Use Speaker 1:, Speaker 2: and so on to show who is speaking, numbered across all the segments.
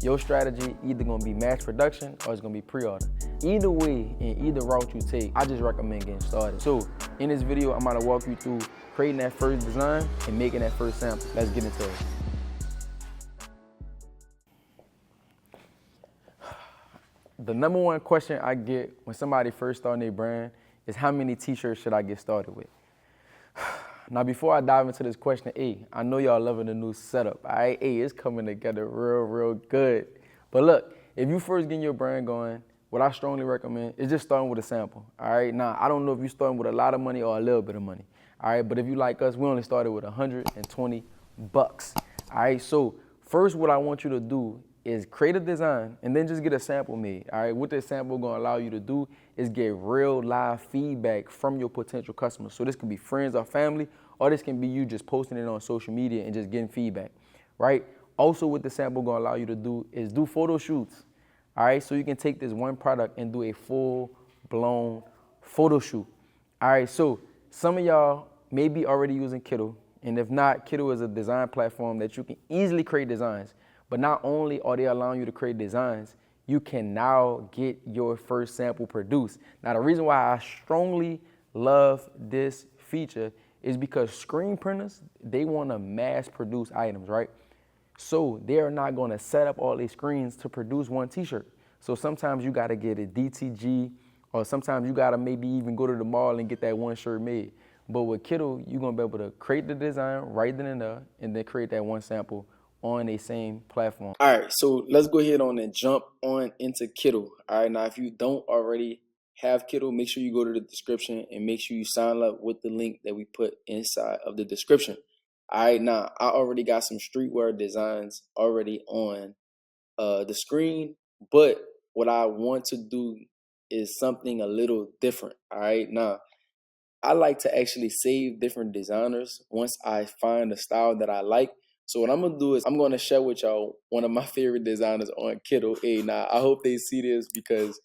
Speaker 1: Your strategy either gonna be mass production or it's gonna be pre-order. Either way, in either route you take, I just recommend getting started. So in this video, I'm gonna walk you through creating that first design and making that first sample. Let's get into it. The number one question I get when somebody first starting their brand is how many t-shirts should I get started with? Now, before I dive into this question, I know y'all loving the new setup, all right? It's coming together real good. But look, if you first getting your brand going, what I strongly recommend is just starting with a sample, all right? Now, I don't know if you're starting with a lot of money or a little bit of money, all right? But if you like us, we only started with $120, all right? So first, what I want you to do is create a design and then just get a sample made, all right? What this sample gonna allow you to do is get real live feedback from your potential customers. So this can be friends or family, or this can be you just posting it on social media and just getting feedback, right? Also, what the sample gonna allow you to do is do photo shoots, all right? So you can take this one product and do a full-blown photo shoot, all right? So some of y'all may be already using Kittle, and if not, Kittle is a design platform that you can easily create designs. But not only are they allowing you to create designs, you can now get your first sample produced. Now, the reason why I strongly love this feature is because screen printers, they want to mass produce items, right? So they're not going to set up all these screens to produce one t-shirt. So sometimes you got to get a DTG, or sometimes you got to maybe even go to the mall and get that one shirt made. But with Kittle, you're going to be able to create the design right then and there, and then create that one sample on a same platform. All right, so let's go ahead on and jump on into Kittle. All right, now if you don't already have Kittle, make sure you go to the description and make sure you sign up with the link that we put inside of the description. All right, now I already got some streetwear designs already on the screen, but what I want to do is something a little different. All right, now I like to actually save different designers once I find a style that I like. So what I'm gonna do is I'm gonna share with y'all one of my favorite designers on Kittle. Now I hope they see this because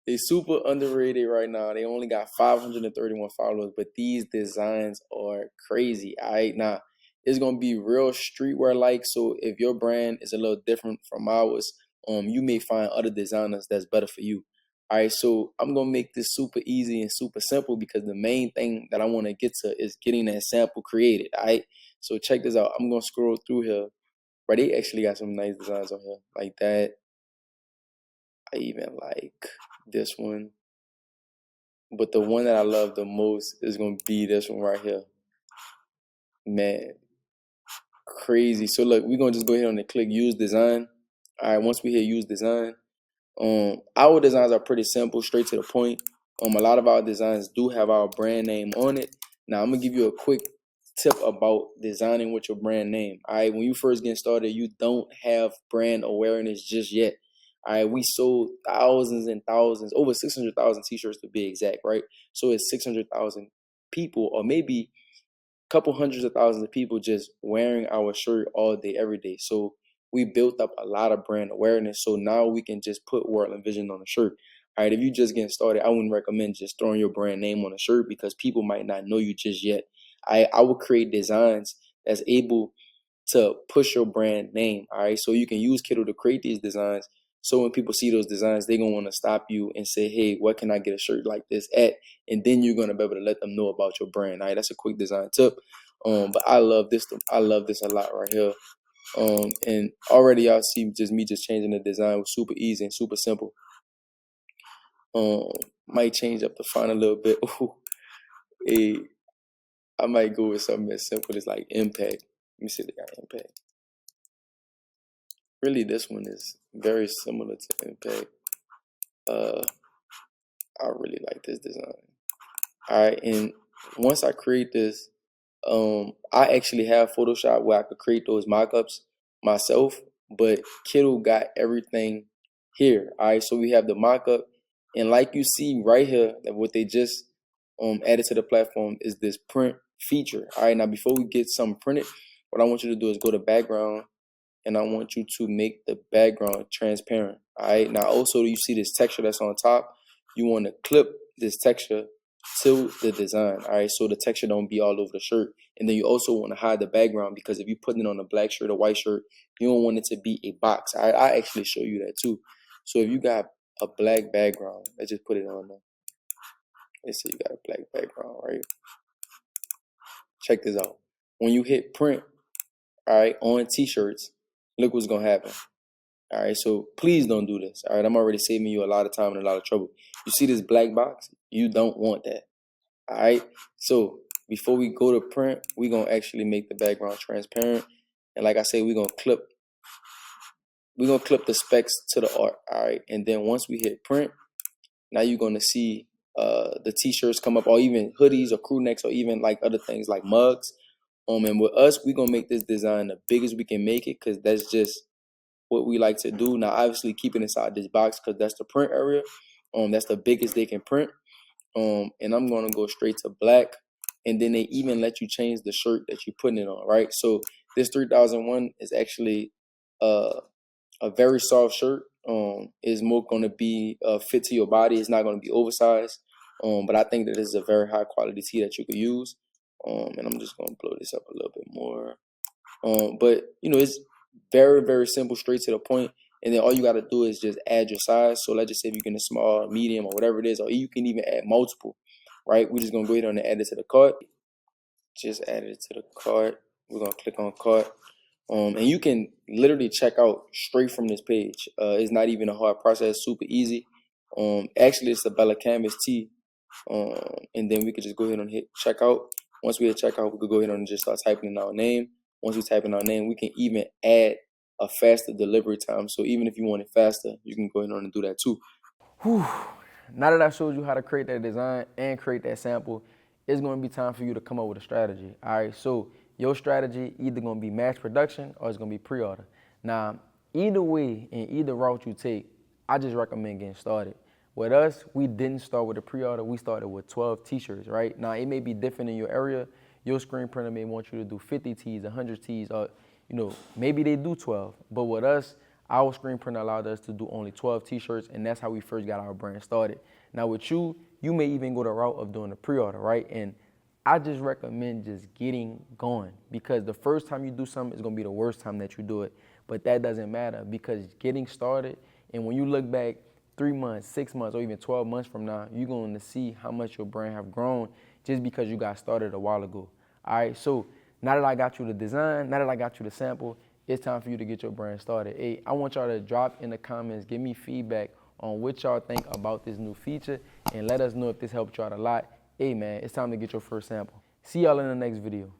Speaker 1: they're super underrated right now. They only got 531 followers, but these designs are crazy. All right, now it's gonna be real streetwear like. So if your brand is a little different from ours, you may find other designers that's better for you. All right, so I'm gonna make this super easy and super simple because the main thing that I want to get to is getting that sample created. All right, so check this out. I'm gonna scroll through here. Right, they actually got some nice designs on here like that. I even like this one, but the one that I love the most is gonna be this one right here. Man, crazy. So look, we're gonna just go ahead and click use design. All right, once we hit use design, our designs are pretty simple, straight to the point. A lot of our designs do have our brand name on it. Now I'm gonna give you a quick tip about designing with your brand name. All right, when you first get started, you don't have brand awareness just yet. All right, we sold thousands and thousands, over 600,000 t-shirts to be exact, right? So it's 600,000 people, or maybe a couple hundreds of thousands of people just wearing our shirt all day, every day. So we built up a lot of brand awareness. So now we can just put World Vision on a shirt. All right, if you just getting started, I wouldn't recommend just throwing your brand name on a shirt because people might not know you just yet. I would create designs that's able to push your brand name. All right, so you can use Kittle to create these designs. So when people see those designs, they're going to want to stop you and say, hey, what can I get a shirt like this at? And then you're going to be able to let them know about your brand. All right, that's a quick design tip. But I love this. I love this a lot right here. And already y'all see just me just changing the design. It was super easy and super simple. Might change up the font a little bit. Hey, I might go with something as simple as like impact. Let me see the guy impact. Really, this one is very similar to impact. I really like this design. All right, and once I create this, I actually have Photoshop where I could create those mockups myself, but Kittle got everything here. All right, so we have the mockup, and like you see right here, that what they just added to the platform is this print feature. All right, now before we get something printed, what I want you to do is go to background, and I want you to make the background transparent. All right, now also you see this texture that's on top. You want to clip this texture to the design, all right? So the texture don't be all over the shirt. And then you also want to hide the background, because if you put it on a black shirt or white shirt, you don't want it to be a box. All right, I actually show you that too. So if you got a black background, let's just put it on there. Let's say you got a black background, right? Check this out. When you hit print, all right, on t-shirts, look what's gonna happen. All right, so please don't do this. All right, I'm already saving you a lot of time and a lot of trouble. You see this black box? You don't want that. All right, so before we go to print, we're gonna actually make the background transparent. And like I said, we're gonna clip the specs to the art. All right, and then once we hit print, now you're gonna see the t-shirts come up, or even hoodies or crew necks, or even like other things like mugs. And with us, we're gonna make this design the biggest we can make it, because that's just what we like to do. Now, obviously, keep it inside this box, because that's the print area. That's the biggest they can print. And I'm gonna go straight to black, and then they even let you change the shirt that you're putting it on, right? So this 3001 is actually a very soft shirt. Is more gonna be fit to your body. It's not gonna be oversized. But I think that this is a very high quality tee that you could use. And I'm just gonna blow this up a little bit more. But you know, it's very, very simple, straight to the point. And then all you gotta do is just add your size. So let's just say if you're getting a small, medium, or whatever it is, or you can even add multiple, right? We're just gonna go ahead and add it to the cart. Just add it to the cart. We're gonna click on cart. And you can literally check out straight from this page. It's not even a hard process, super easy. Actually, it's a Bella Canvas tee. And then we could just go ahead and hit checkout. Once we hit checkout, we could go ahead and just start typing in our name. Once we type in our name, we can even add a faster delivery time. So even if you want it faster, you can go ahead and do that too. Whew. Now that I showed you how to create that design and create that sample, it's going to be time for you to come up with a strategy. All right, so your strategy either going to be mass production or it's going to be pre-order. Now, either way and either route you take, I just recommend getting started. With us, we didn't start with a pre-order. We started with 12 t-shirts, right? Now, it may be different in your area. Your screen printer may want you to do 50 tees, 100 tees, or, you know, maybe they do 12. But with us, our screen printer allowed us to do only 12 t-shirts, and that's how we first got our brand started. Now, with you, you may even go the route of doing a pre-order, right? And I just recommend just getting going, because the first time you do something is going to be the worst time that you do it. But that doesn't matter, because getting started, and when you look back 3 months, 6 months, or even 12 months from now, you're going to see how much your brand have grown just because you got started a while ago. All right, so now that I got you the design, now that I got you the sample, it's time for you to get your brand started. Hey, I want y'all to drop in the comments, give me feedback on what y'all think about this new feature, and let us know if this helped y'all a lot. Hey man, it's time to get your first sample. See y'all in the next video.